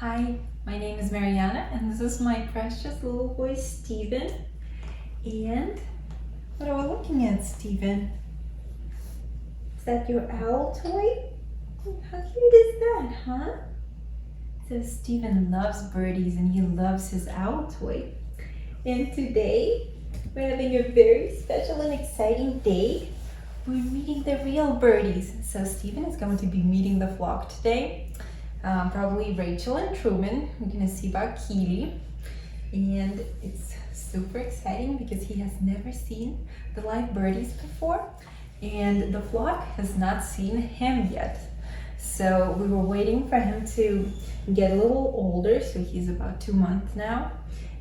Hi, my name is Mariana and this is my precious little boy Steven. And what are we looking at, Steven? Is that your owl toy? How cute is that, huh? So Steven loves birdies and he loves his owl toy. And today we're having a very special and exciting day. We're meeting the real birdies. So Steven is going to be meeting the flock today. Probably Rachel and Truman. We're gonna see about Keely. And it's super exciting because he has never seen the live birdies before. And the flock has not seen him yet. So we were waiting for him to get a little older. So he's about 2 months now.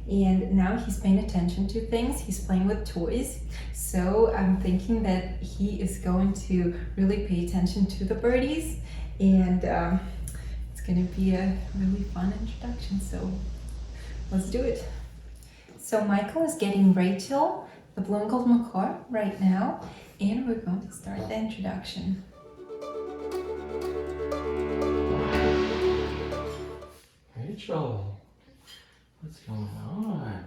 And now he's paying attention to things. He's playing with toys. So I'm thinking that he is going to really pay attention to the birdies. And it's gonna be a really fun introduction, so let's do it. So Michael is getting Rachel, the blue and gold macaw, right now, and we're going to start the introduction. Rachel, what's going on?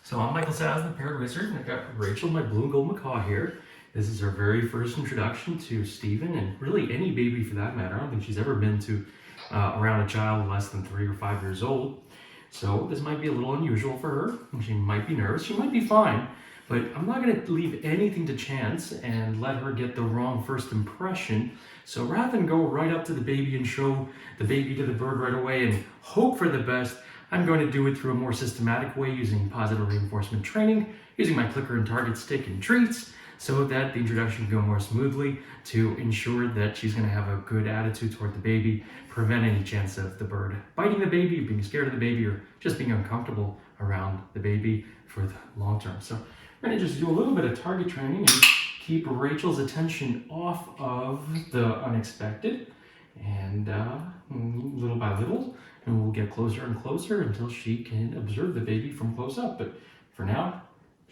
So I'm Michael Saz, the Parrot Wizard, and I've got Rachel, my blue and gold macaw here. This is her very first introduction to Steven, and really any baby for that matter. I don't think she's ever been to around a child less than 3 or 5 years old. So this might be a little unusual for her. She might be nervous, she might be fine, but I'm not gonna leave anything to chance and let her get the wrong first impression. So rather than go right up to the baby and show the baby to the bird right away and hope for the best, I'm going to do it through a more systematic way using positive reinforcement training, using my clicker and target stick and treats, so that the introduction can go more smoothly to ensure that she's going to have a good attitude toward the baby, prevent any chance of the bird biting the baby, being scared of the baby, or just being uncomfortable around the baby for the long term. So we're going to just do a little bit of target training and keep Rachel's attention off of the unexpected, and little by little, and we'll get closer and closer until she can observe the baby from close up. But for now,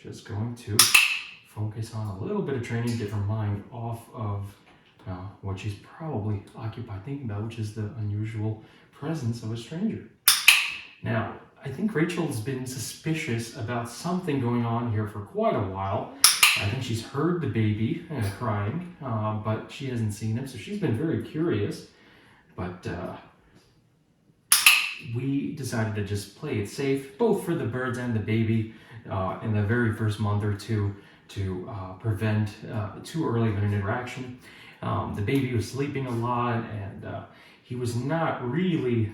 just going to focus on a little bit of training, get her mind off of what she's probably occupied thinking about, which is the unusual presence of a stranger. Now, I think Rachel's been suspicious about something going on here for quite a while. I think she's heard the baby crying, but she hasn't seen him, so she's been very curious. But we decided to just play it safe, both for the birds and the baby, in the very first month or two, to prevent too early of an interaction. The baby was sleeping a lot, and he was not really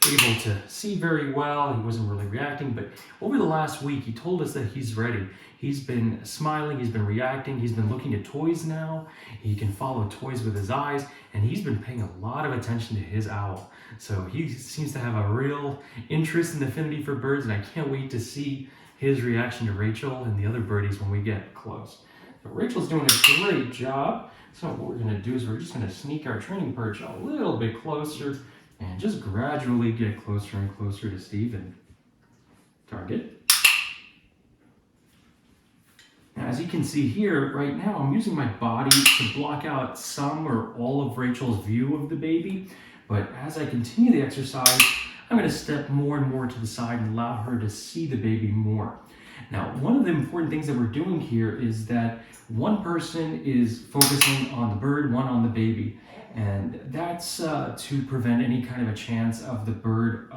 able to see very well. He wasn't really reacting, but over the last week, he told us that he's ready. He's been smiling, he's been reacting, he's been looking at toys now. He can follow toys with his eyes, and he's been paying a lot of attention to his owl. So he seems to have a real interest and affinity for birds, and I can't wait to see his reaction to Rachel and the other birdies when we get close. But Rachel's doing a great job. So what we're gonna do is we're just gonna sneak our training perch a little bit closer and just gradually get closer and closer to Steven. Target. Now, as you can see here, right now, I'm using my body to block out some or all of Rachel's view of the baby. But as I continue the exercise, I'm going to step more and more to the side and allow her to see the baby more. Now, one of the important things that we're doing here is that one person is focusing on the bird, one on the baby. And that's to prevent any kind of a chance of the bird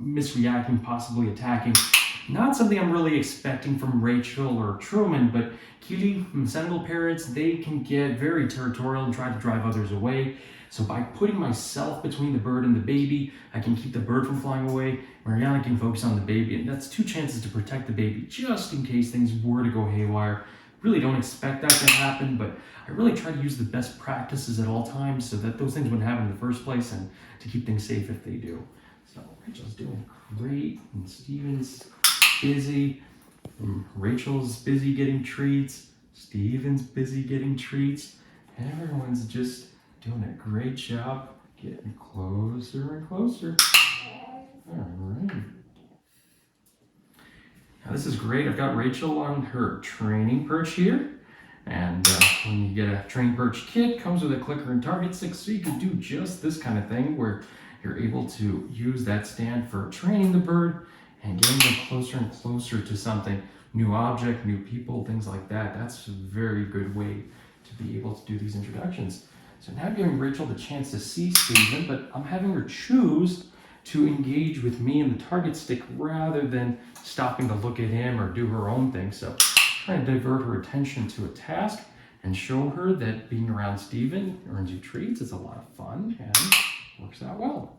misreacting, possibly attacking. Not something I'm really expecting from Rachel or Truman, but Keely from Sentinel Parrots, they can get very territorial and try to drive others away. So by putting myself between the bird and the baby, I can keep the bird from flying away. Mariana can focus on the baby, and that's 2 chances to protect the baby, just in case things were to go haywire. Really don't expect that to happen, but I really try to use the best practices at all times so that those things wouldn't happen in the first place and to keep things safe if they do. So Rachel's doing great, and Steven's busy. Rachel's busy getting treats. Steven's busy getting treats. Everyone's just doing a great job getting closer and closer. All right. Now this is great. I've got Rachel on her training perch here. And when you get a trained perch kit, comes with a clicker and target stick, so you can do just this kind of thing where you're able to use that stand for training the bird and getting them closer and closer to something, new object, new people, things like that. That's a very good way to be able to do these introductions. So now I'm giving Rachel the chance to see Steven, but I'm having her choose to engage with me and the target stick rather than stopping to look at him or do her own thing. So trying to divert her attention to a task and show her that being around Steven earns you treats. It's a lot of fun and works out well.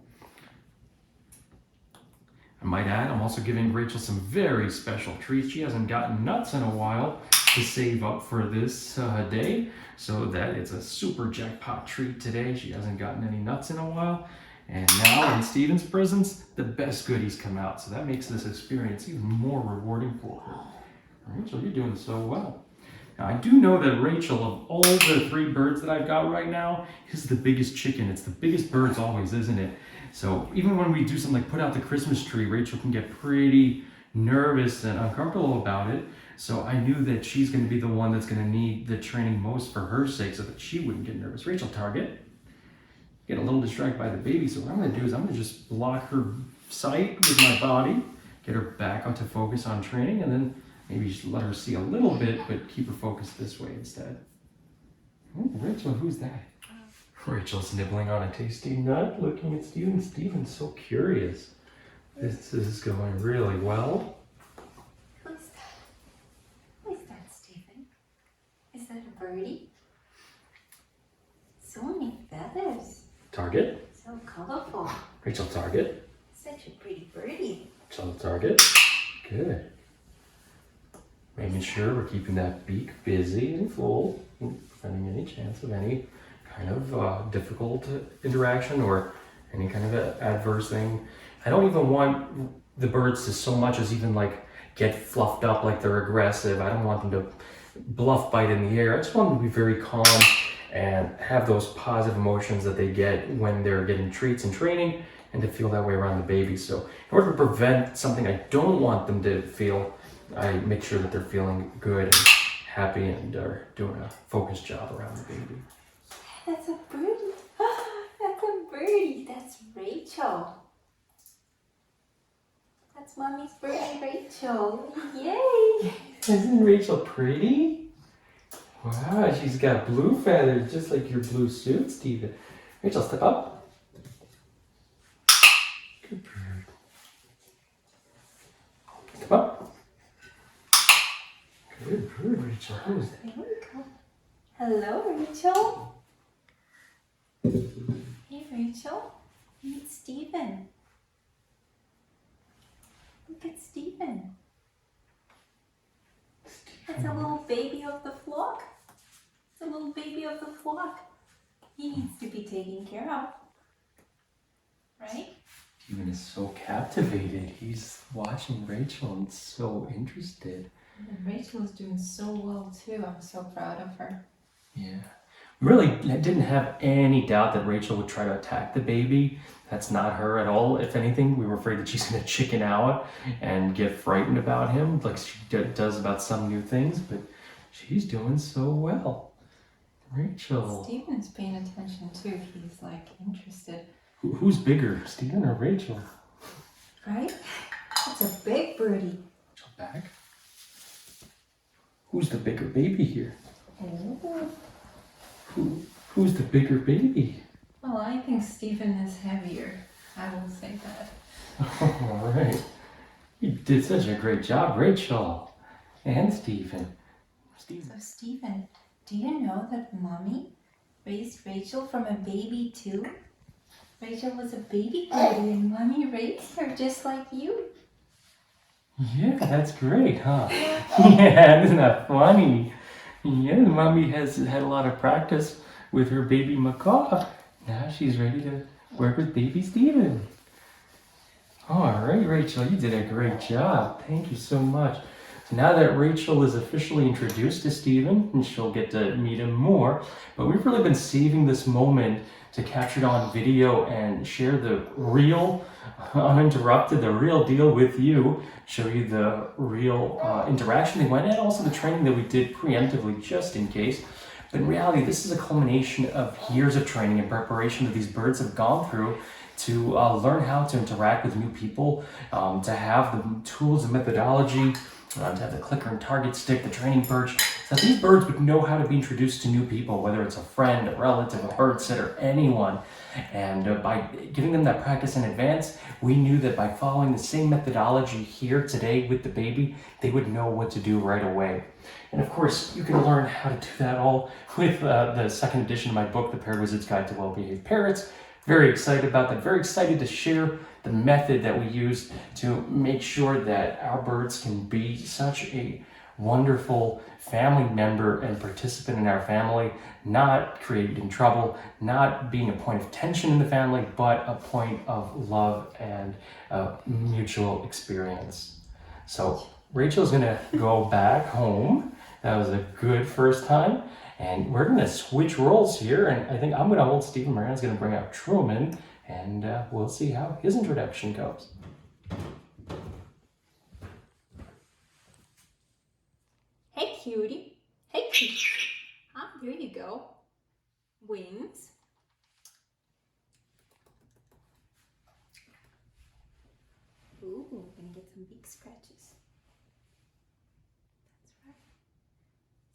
I might add, I'm also giving Rachel some very special treats. She hasn't gotten nuts in a while to save up for this day, so that it's a super jackpot treat today. She hasn't gotten any nuts in a while. And now in Steven's presence, the best goodies come out. So that makes this experience even more rewarding for her. Rachel, you're doing so well. Now, I do know that Rachel, of all the 3 birds that I've got right now, is the biggest chicken. It's the biggest birds always, isn't it? So even when we do something like put out the Christmas tree, Rachel can get pretty nervous and uncomfortable about it. So I knew that she's going to be the one that's going to need the training most for her sake so that she wouldn't get nervous. Rachel, target. Get a little distracted by the baby. So what I'm going to do is I'm going to just block her sight with my body, get her back onto focus on training, and then maybe just let her see a little bit, but keep her focused this way instead. Oh, Rachel, who's that? Rachel's nibbling on a tasty nut, looking at Steven. Steven's so curious. This is going really well. Who's that? Who is that, Steven? Is that a birdie? So many feathers. Target. So colorful. Rachel, target. Such a pretty birdie. Rachel, target. Good. Making sure we're keeping that beak busy and full, preventing any chance of any kind of difficult interaction or any kind of adverse thing. I don't even want the birds to so much as even like get fluffed up like they're aggressive. I don't want them to bluff bite in the air. I just want them to be very calm and have those positive emotions that they get when they're getting treats and training, and to feel that way around the baby. So in order to prevent something I don't want them to feel, I make sure that they're feeling good and happy and are doing a focused job around the baby. That's a birdie. That's a birdie. That's Rachel. That's Mommy's birdie, Rachel. Yay! Isn't Rachel pretty? Wow, she's got blue feathers, just like your blue suit, Steven. Rachel, step up. Good bird. Step up. Good bird, Rachel. Who's that? There we go. Hello, Rachel. Hey, Rachel. Meet Steven. Look at Steven. That's a little baby of the flock. It's a little baby of the flock. He needs to be taken care of. Right? Steven is so captivated. He's watching Rachel and so interested. And Rachel is doing so well too. I'm so proud of her. Yeah. We really didn't have any doubt that Rachel would try to attack the baby. That's not her at all. If anything, we were afraid that she's going to chicken out and get frightened about him, like she does about some new things, but she's doing so well. Rachel. Steven's paying attention too. He's like interested. Who's bigger, Steven or Rachel? Right? That's a big birdie. Rachel back. Who's the bigger baby here? Oh. Who's the bigger baby? Well, I think Steven is heavier. I will say that. All right. You did such a great job, Rachel. And Steven. So Steven, do you know that Mommy raised Rachel from a baby too? Rachel was a baby birdie and Mommy raised her just like you. Yeah, that's great, huh? Yeah, isn't that funny? Yeah, Mommy has had a lot of practice with her baby macaw. Now she's ready to work with baby Steven. All right, Rachel, you did a great job. Thank you so much. So now that Rachel is officially introduced to Stephen, and she'll get to meet him more, but we've really been saving this moment to capture it on video and share the real, uninterrupted, the real deal with you, show you the real interaction they went and also the training that we did preemptively just in case. But in reality, this is a culmination of years of training and preparation that these birds have gone through to learn how to interact with new people, to have the tools and methodology, to have the clicker and target stick, the training perch, so that these birds would know how to be introduced to new people, whether it's a friend, a relative, a bird sitter, anyone. And by giving them that practice in advance, we knew that by following the same methodology here today with the baby, they would know what to do right away. And of course, you can learn how to do that all with the second edition of my book, The Parrot Wizard's Guide to Well-Behaved Parrots. Very excited about that. Very excited to share the method that we use to make sure that our birds can be such a wonderful family member and participant in our family, not creating trouble, not being a point of tension in the family, but a point of love and mutual experience. So Rachel's gonna go back home. That was a good first time. And we're gonna switch roles here, and I think I'm gonna hold Stephen. Marianne's gonna bring out Truman, and we'll see how his introduction goes. Hey, cutie. Hey, cutie. Ah, there you go. Wings. Ooh, we're gonna get some beak scratches. That's right.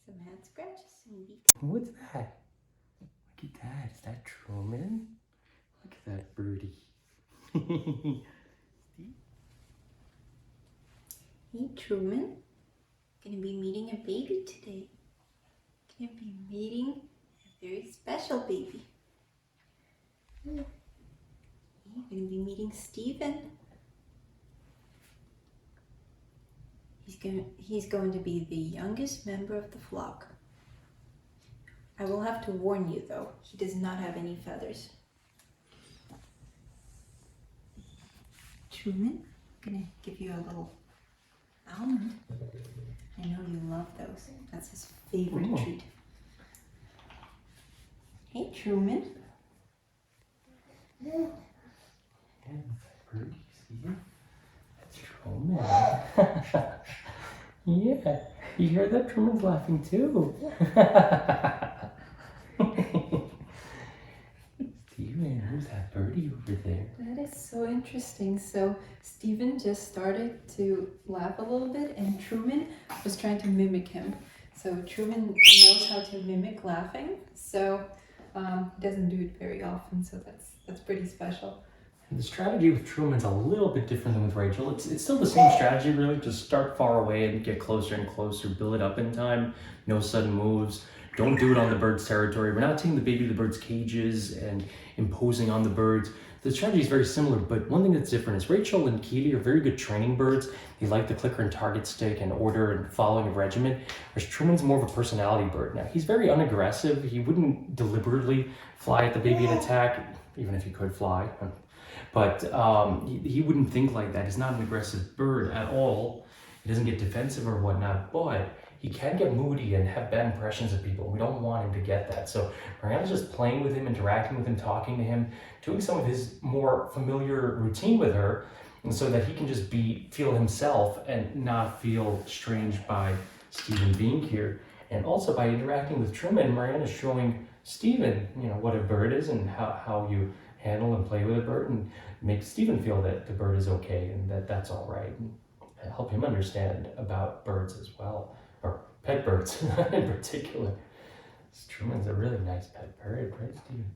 Some head scratches, some beak. What's that? Look at that. Is that Truman? Look at that birdie. Hey, Truman. Gonna be meeting a baby today. Gonna be meeting a very special baby. You're gonna be meeting Stephen. He's going to be the youngest member of the flock. I will have to warn you though, he does not have any feathers. Truman, I'm gonna give you a little almond. I know you love those. That's his favorite treat. Hey, Truman. Yeah, birdie, see? That's Truman. Yeah, you hear that? Truman's laughing too. Steven, who's that birdie over there? That is so interesting. So Stephen just started to laugh a little bit and Truman was trying to mimic him. So Truman knows how to mimic laughing. So he doesn't do it very often. So that's pretty special. The strategy with Truman's a little bit different than with Rachel. It's still the same strategy, really. Just start far away and get closer and closer. Build it up in time. No sudden moves. Don't do it on the bird's territory. We're not taking the baby to the bird's cages and imposing on the birds. The strategy is very similar, but one thing that's different is Rachel and Keely are very good training birds. They like the clicker and target stick and order and following a regimen, whereas Truman's more of a personality bird. Now, he's very unaggressive. He wouldn't deliberately fly at the baby and attack, even if he could fly. But he wouldn't think like that. He's not an aggressive bird at all. He doesn't get defensive or whatnot, but he can get moody and have bad impressions of people. We don't want him to get that. So Mariana's just playing with him, interacting with him, talking to him, doing some of his more familiar routine with her, and so that he can just feel himself and not feel strange by Stephen being here. And also by interacting with Truman, Mariana's showing Stephen, what a bird is and how you handle and play with a bird, and make Stephen feel that the bird is okay and that's all right, and help him understand about birds as well, or pet birds in particular. Truman's a really nice pet bird, right, Stephen?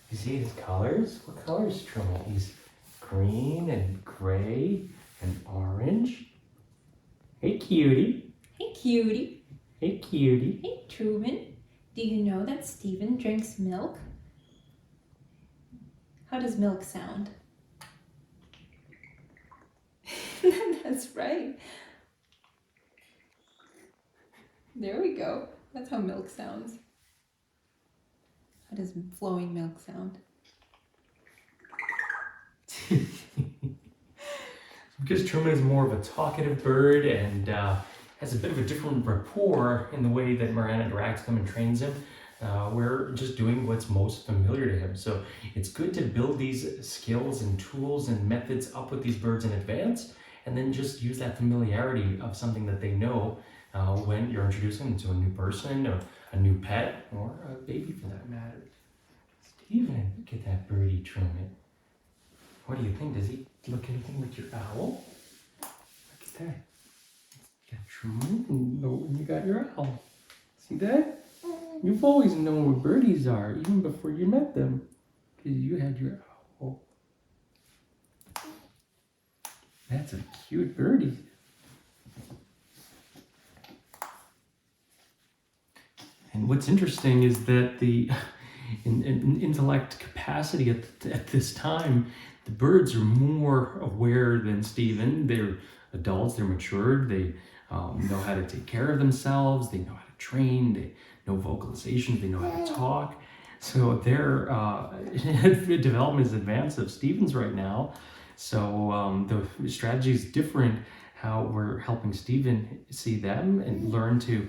You see his colors? What color is Truman? He's green and gray and orange. Hey, cutie. Hey, cutie. Hey, cutie. Hey, Truman. Do you know that Stephen drinks milk? How does milk sound? That's right. There we go. That's how milk sounds. How does flowing milk sound? Because Truman is more of a talkative bird, and has a bit of a different rapport in the way that Mariana interacts with him and trains him. We're just doing what's most familiar to him. So it's good to build these skills and tools and methods up with these birds in advance, and then just use that familiarity of something that they know when you're introducing them to a new person or a new pet or a baby for that matter. Steven, look at that birdie, Truman. What do you think? Does he look anything like your owl? Look at that. You got Truman and you got your owl. See that? You've always known what birdies are, even before you met them, because you had your owl. That's a cute birdie. And what's interesting is that the in intellect capacity at this time, the birds are more aware than Stephen. They're adults, they're matured, they know how to take care of themselves, they know how to train, they know vocalizations, they know how to talk. So their development is advanced of Stephen's right now. So the strategy is different, how we're helping Stephen see them and learn to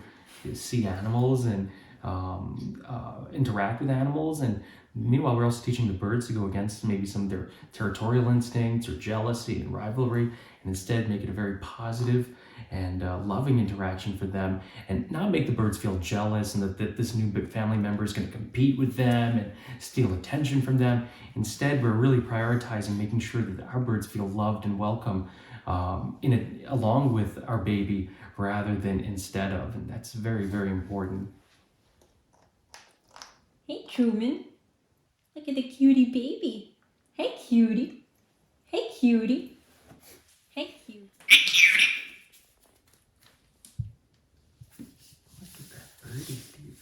see animals and interact with animals. And meanwhile, we're also teaching the birds to go against maybe some of their territorial instincts or jealousy and rivalry, and instead make it a very positive and loving interaction for them, and not make the birds feel jealous and that this new big family member is going to compete with them and steal attention from them. Instead, we're really prioritizing making sure that our birds feel loved and welcome along with our baby rather than instead of, and that's very, very important. Hey, Truman. Look at the cutie baby. Hey, cutie. Hey, cutie. Hey, cutie. Look at that birdie, Steven.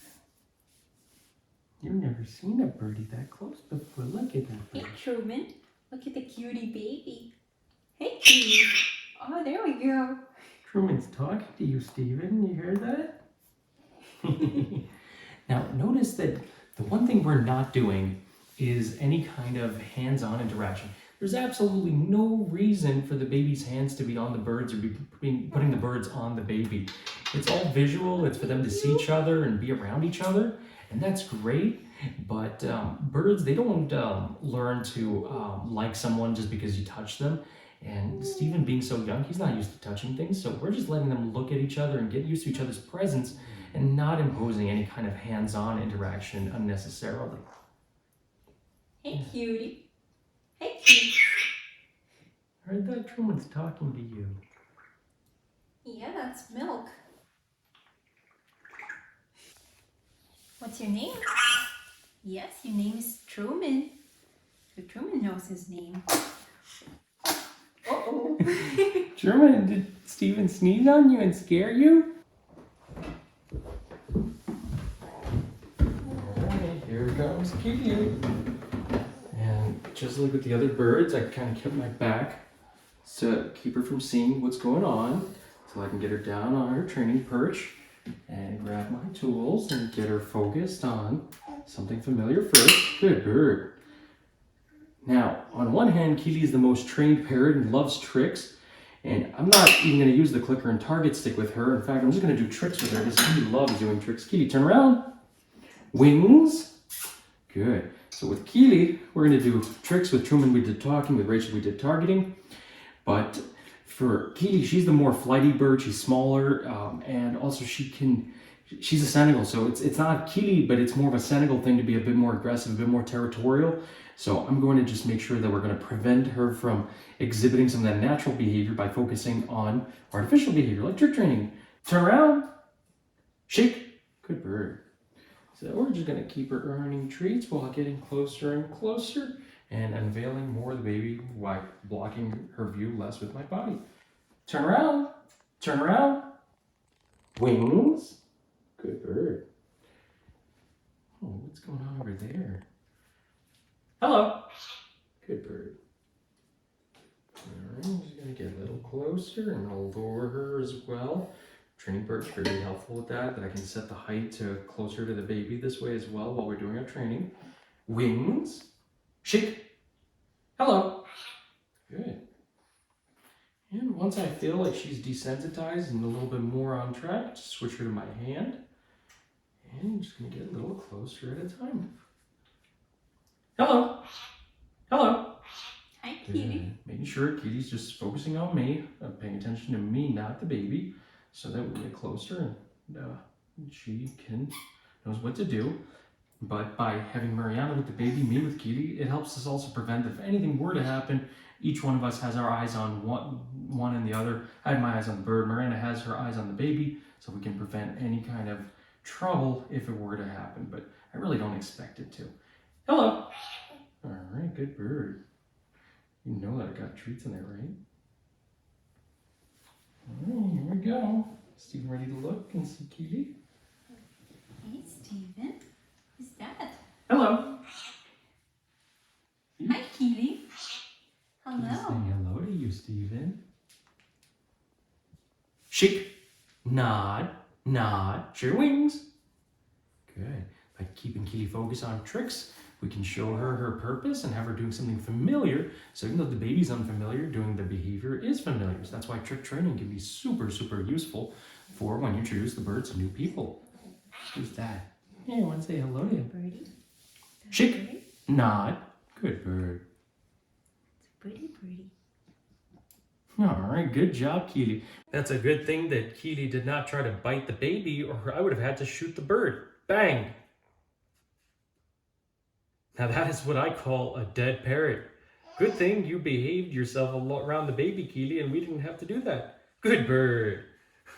You've never seen a birdie that close before. Look at that birdie. Hey, Truman. Look at the cutie baby. Hey, cutie. Oh, there we go. Truman's talking to you, Steven. You heard that? Now, notice that the one thing we're not doing is any kind of hands-on interaction. There's absolutely no reason for the baby's hands to be on the birds or putting the birds on the baby. It's all visual. It's for them to see each other and be around each other, and that's great. But birds, they don't learn to like someone just because you touch them. And Stephen, being so young, he's not used to touching things, so we're just letting them look at each other and get used to each other's presence and not imposing any kind of hands-on interaction unnecessarily. Hey, cutie. Hey, cutie. Heard that? Truman's talking to you. Yeah, that's Milk. What's your name? Yes, your name is Truman. So Truman knows his name. Uh-oh. Truman, did Stephen sneeze on you and scare you? Alright, here comes Kiki. And just like with the other birds, I kind of kept my back to keep her from seeing what's going on, so I can get her down on her training perch and grab my tools and get her focused on something familiar first. Good bird. Now, on one hand, Keely is the most trained parrot and loves tricks, and I'm not even going to use the clicker and target stick with her. In fact, I'm just going to do tricks with her because Keely loves doing tricks. Keely, turn around. Wings. Good. So with Keely, we're going to do tricks. With Truman, we did talking. With Rachel, we did targeting. But for Keely, she's the more flighty bird. She's smaller, and also she's a Senegal. So it's not Keely, but it's more of a Senegal thing to be a bit more aggressive, a bit more territorial. So I'm going to just make sure that we're going to prevent her from exhibiting some of that natural behavior by focusing on artificial behavior, like trick training. Turn around, shake, good bird. So we're just going to keep her earning treats while getting closer and closer and unveiling more of the baby while blocking her view less with my body. Turn around, wings, good bird. Oh, what's going on over there? Hello. Good bird. Alright, I'm just going to get a little closer and I'll lower her as well. Training bird's very helpful with that I can set the height to closer to the baby this way as well while we're doing our training. Wings. Shake. Hello. Good. And one once I feel like she's desensitized and a little bit more on track, just switch her to my hand. And I'm just gonna get a little closer at a time. Hello. Hello. Hi, Kitty. Making sure Kitty's just focusing on me, paying attention to me, not the baby, so that we get closer and she knows what to do. But by having Mariana with the baby, me with Kitty, it helps us also prevent if anything were to happen. Each one of us has our eyes on one and the other. I have my eyes on the bird. Mariana has her eyes on the baby, so we can prevent any kind of trouble if it were to happen. But I really don't expect it to. Hello. All right, good bird. You know that I got treats in there, right? All right, here we go. Steven ready to look and see Kitty? Hey, Steven. Who's that? Hello. Hi, Kitty. Hello. Saying hello to you, Steven. Shake, nod, nod, share your wings. Good. By keeping Kitty focused on tricks, we can show her her purpose and have her doing something familiar. So even though the baby's unfamiliar, doing the behavior is familiar. So that's why trick training can be super, super useful for when you introduce the birds to new people. Who's that? Hey, I want to say hello to him. Birdie. Shake, Birdie. nod. Good bird. It's a pretty birdie. All right, good job, Keely. That's a good thing that Keely did not try to bite the baby, or I would have had to shoot the bird. Bang! Now that is what I call a dead parrot. Good thing you behaved yourself around the baby, Keely, and we didn't have to do that. Good bird.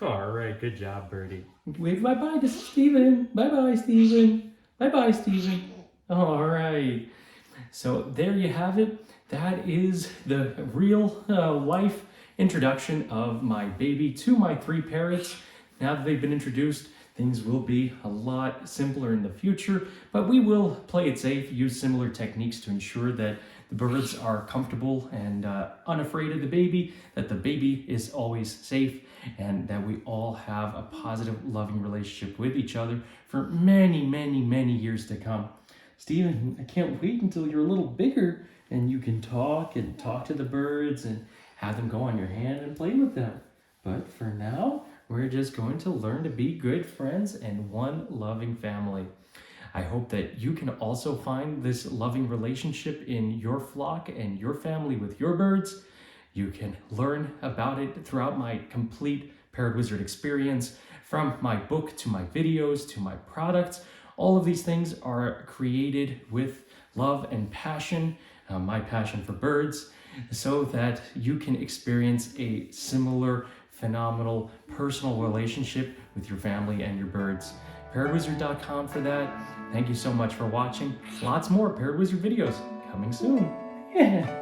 All right, good job, birdie. Wave bye-bye to Steven. Bye-bye, Steven. Bye-bye, Steven. All right. So there you have it. That is the real life introduction of my baby to my 3 parrots. Now that they've been introduced, things will be a lot simpler in the future, but we will play it safe, use similar techniques to ensure that the birds are comfortable and unafraid of the baby, that the baby is always safe, and that we all have a positive, loving relationship with each other for many, many, many years to come. Steven, I can't wait until you're a little bigger and you can talk to the birds and have them go on your hand and play with them. But for now, we're just going to learn to be good friends and one loving family. I hope that you can also find this loving relationship in your flock and your family with your birds. You can learn about it throughout my complete Parrot Wizard experience, from my book to my videos to my products. All of these things are created with love and passion, my passion for birds, so that you can experience a similar, phenomenal, personal relationship with your family and your birds. ParrotWizard.com for that. Thank you so much for watching. Lots more Parrot Wizard videos coming soon. Yeah.